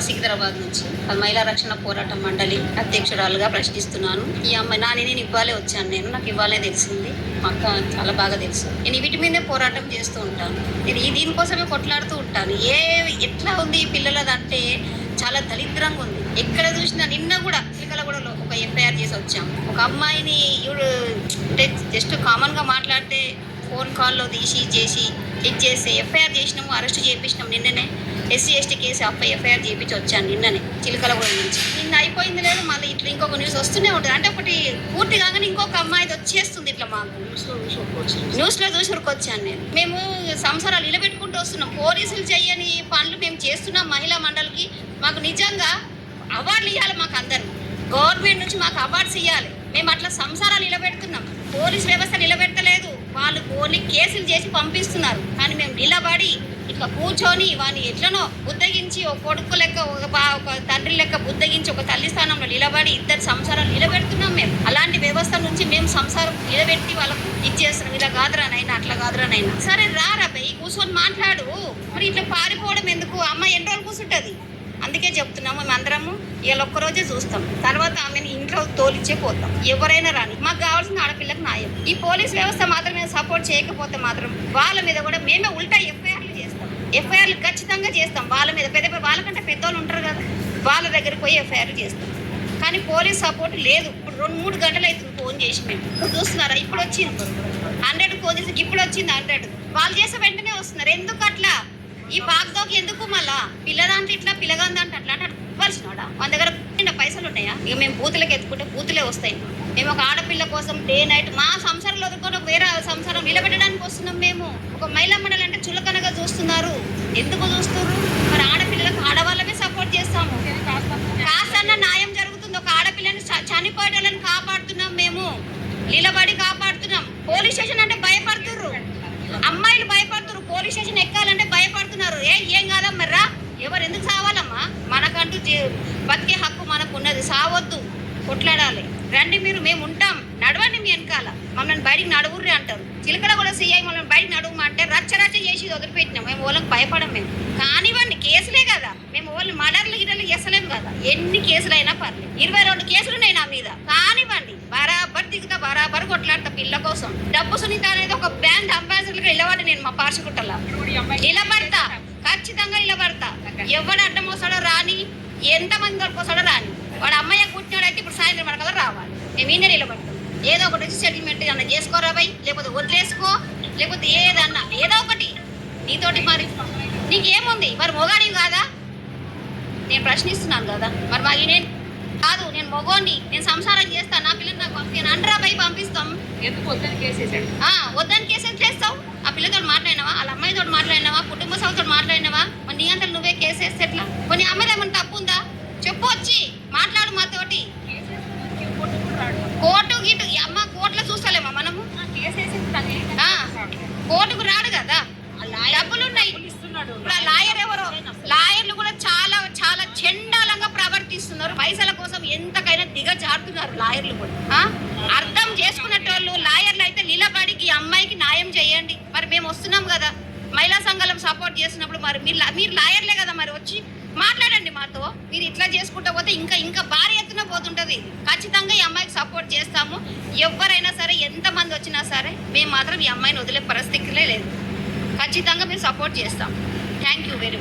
సికింద్రాబాద్ నుంచి మహిళా రక్షణ పోరాట మండలి అధ్యక్షురాలుగా ప్రశ్నిస్తున్నాను. ఈ అమ్మాయి నేను ఇవ్వాలే వచ్చాను. నాకు ఇవ్వాలే తెలిసింది. మా అక్క చాలా బాగా తెలుసు. నేను వీటి మీదే పోరాటం చేస్తూ ఉంటాను. నేను దీనికోసమే కొట్లాడుతూ ఉంటాను. ఎట్లా ఉంది ఈ పిల్లలదంటే చాలా దరిద్రంగా ఉంది. ఎక్కడ చూసినా నిన్న కూడా చిలకలగూడలో ఒక ఎఫ్ఐఆర్ చేసి వచ్చాం. ఒక అమ్మాయిని అంటే జస్ట్ కామన్గా మాట్లాడితే ఫోన్ కాల్లో చేసి ఇచ్చేసి ఎఫ్ఐఆర్ చేసినాము, అరెస్ట్ చేయించినాం. నిన్ననే SC ST కేసు ఎఫ్ఐఆర్ చేయించి వచ్చాను నిన్ననే చిలకలగూడ నుంచి. నిన్న అయిపోయింది లేదు, మళ్ళీ ఇట్లా ఇంకొక న్యూస్ వస్తూనే ఉంటుంది. అంటే ఒకటి పూర్తి కాగానే ఇంకొక అమ్మాయిది వచ్చేస్తుంది. ఇట్లా మాకు న్యూస్లో చూసుకు వచ్చాను నేను. మేము సంవత్సరాలు నిలబెట్టుకుంటూ వస్తున్నాం. పోలీసులు చేయని పనులు మేము చేస్తున్నాం. మహిళా మండలికి మాకు నిజంగా అవార్డులు ఇవ్వాలి. మాకు అందరూ గవర్నమెంట్ నుంచి మాకు అవార్డ్స్ ఇవ్వాలి. మేము అట్లా సంసారాలు నిలబెడుతున్నాం. పోలీస్ వ్యవస్థ నిలబెట్టలేదు. వాళ్ళు ఓన్లీ కేసులు చేసి పంపిస్తున్నారు. కానీ మేము నిలబడి ఇట్లా కూర్చొని వాడిని ఎట్లనో బుద్ధగించి ఒక కొడుకు లెక్క ఒక తండ్రి లెక్క బుద్ధగించి ఒక తల్లి స్థానంలో నిలబడి ఇద్దరు సంసారాలు నిలబెడుతున్నాం. మేము అలాంటి వ్యవస్థ నుంచి మేము సంసారం నిలబెట్టి వాళ్ళకు ఇచ్చేస్తున్నాం. ఇలా కాదురానైనా అట్లా కాదురానైనా సరే రాబోయ్ కూర్చొని మాట్లాడు. మరి ఇట్లా పారిపోవడం ఎందుకు? అమ్మ ఎన్ని రోజులు కూర్చుంటుంది. అందుకే చెప్తున్నాము, మేము అందరము ఇవాళ ఒక్కరోజే చూస్తాం. తర్వాత ఆమెను ఇంట్లో తోలిచ్చే పోతాం. ఎవరైనా రాని మాకు కావాల్సిన ఆడపిల్లకు న్యాయం. ఈ పోలీస్ వ్యవస్థ మాత్రమే సపోర్ట్ చేయకపోతే మాత్రం వాళ్ళ మీద కూడా మేమే ఉల్టా ఎఫ్ఐఆర్లు చేస్తాం. ఎఫ్ఐఆర్లు ఖచ్చితంగా చేస్తాం. వాళ్ళ మీద వాళ్ళకంటే పెద్దోళ్ళు ఉంటారు కదా, వాళ్ళ దగ్గరికి పోయి ఎఫ్ఐఆర్లు చేస్తాం. కానీ పోలీస్ సపోర్ట్ లేదు. ఇప్పుడు 2-3 గంటలు అవుతుంది ఫోన్ చేసి మేము. ఇప్పుడు చూస్తున్నారా, ఇప్పుడు వచ్చింది 100 ఫోన్ చేసి ఇప్పుడు వచ్చింది 100. వాళ్ళు చేసే వెంటనే వస్తున్నారు. ఎందుకు అట్లా? ఈ బాగ్దోకి ఎందుకు? మళ్ళా పిల్లదాంట్లో ఇట్లా పిల్లగాందంటే అట్లా అంటే అవ్వాల్సినోడా? మన దగ్గర పైసలు ఉన్నాయా? ఇక మేము బూతులకు ఎత్తుకుంటే బూతులే వస్తాయి. మేము ఒక ఆడపిల్ల కోసం డే నైట్ మా సంసారంలో వదులుకొని వేరే సంసారం నిలబెట్టడానికి వస్తున్నాం. మేము ఒక మహిళా మండలి అంటే చులకనగా చూస్తున్నారు. ఎందుకు చూస్తున్నారు? మరి ఆడపిల్లలకు ఆడవాళ్ళమే సపోర్ట్ చేస్తాము. కాస్తన్న న్యాయం జరుగుతుంది. ఒక ఆడపిల్లని చనిపోయేటోళ్ళని కాపాడుతున్నాం. మేము నిలబడి కాపాడుతున్నాం. పోలీస్ స్టేషన్ అంటే భయపడుతుర్రు. అమ్మాయిలు భయపడుతున్నారు. పోలీస్ స్టేషన్ ఎక్కాలంటే భయపడుతున్నారు. ఏం కాదమ్మర్రా, ఎవరు ఎందుకు సావాలమ్మా? మనకంటూ బతికే హక్కు మనకు ఉన్నది. సావద్దు, కొట్లాడాలి. రండి మీరు, మేము ఉంటాం. నడవండి మీ వెనకాల. మమ్మల్ని బయటికి నడువుర్రి అంటారు. చిలకల కూడా CI మమ్మల్ని బయటికి నడువమంటే రచ్చ చేసి వదిలిపెట్టినాం. మేము వాళ్ళకి భయపడం. మేము కానివ్వండి, కేసులే కదా. మేము వాళ్ళని మర్డర్లు గిడర్లు చేస్తలేము కదా. ఎన్ని కేసులైనా పర్లేదు. 22 కేసులు ఉన్నాయి నా మీద. కానివ్వండి, బరాబర్ దిగుతా, బరాబర్ కొట్లాడతా పిల్ల కోసం. డబ్బు సునీత అనేది ఒక బ్రాండ్ అంబాసిడర్గా నిలబడి నేను మా పార్షకుట్టలా నిలబడతా. ఖచ్చితంగా నిలబడతా. ఎవడు అడ్డం వస్తాడో రాని, ఎంతమంది వరకు వస్తాడో రాని. వాడు అమ్మాయి పుట్టినాడైతే ఇప్పుడు సాయంత్రం వరకల్లా రావాలి. మేము ఈయన నిలబడతాం. ఏదో ఒకటి సెటిల్మెంట్ ఏమన్నా చేసుకోరా బై, లేకపోతే వదిలేసుకో, లేకపోతే ఏదో ఒకటి నీతోటి. మరి నీకేముంది? మరి మొగాడివి కాదా? నేను ప్రశ్నిస్తున్నాను కదా. మరి మా ఈయన కాదు, నేను మొగోని, నేను సంసారం చేస్తాను, నా పిల్లలు నాకు పంపిస్తాను అంటరా బై, పంపిస్తాం. ఎందుకు వద్దని కేసేసాడు? వద్దని కేసు చేస్తావు. ఆ పిల్లతో మాట్లాడినావా? వాళ్ళ అమ్మాయితో మాట్లాడినావా? కుటుంబ సభ్యులతో మాట్లాడినావా? మరి నీ అంతా నువ్వే కేసేస్తే ఎట్లా? కొన్ని అమ్మాయిలు ఏమన్నా తప్పు ఉందా? చెప్పు, వచ్చి మాట్లాడు మాతోటి. కోర్టు గీటు అమ్మ కోర్టులో చూస్తలేమా మనము? కోర్టుకు రాడు కదా. డబ్బులు ఉన్నాయి. ఇప్పుడు ఆ లాయర్ ఎవరో, లాయర్లు కూడా చాలా చాలా చండాలంగా ప్రవర్తిస్తున్నారు. పైసల కోసం ఎంతకైనా దిగజారుతున్నారు లాయర్లు కూడా. అర్థం చేసుకునేటోళ్ళు లాయర్లు అయితే నిలబడి ఈ అమ్మాయికి న్యాయం చేయండి. మరి మేము వస్తున్నాం కదా, మహిళా సంఘాలను సపోర్ట్ చేసినప్పుడు మరి మీరు లాయర్లే కదా, మరి వచ్చి మాట్లాడండి మాతో. మీరు ఇట్లా చేసుకుంటూ పోతే ఇంకా భారీ ఎత్తున పోతుంటుంది. ఖచ్చితంగా ఈ అమ్మాయికి సపోర్ట్ చేస్తాము. ఎవరైనా సరే, ఎంతమంది వచ్చినా సరే, మేము మాత్రం ఈ అమ్మాయిని వదిలే పరిస్థితిలే లేదు. ఖచ్చితంగా మేము సపోర్ట్ చేస్తాం. Thank you very much.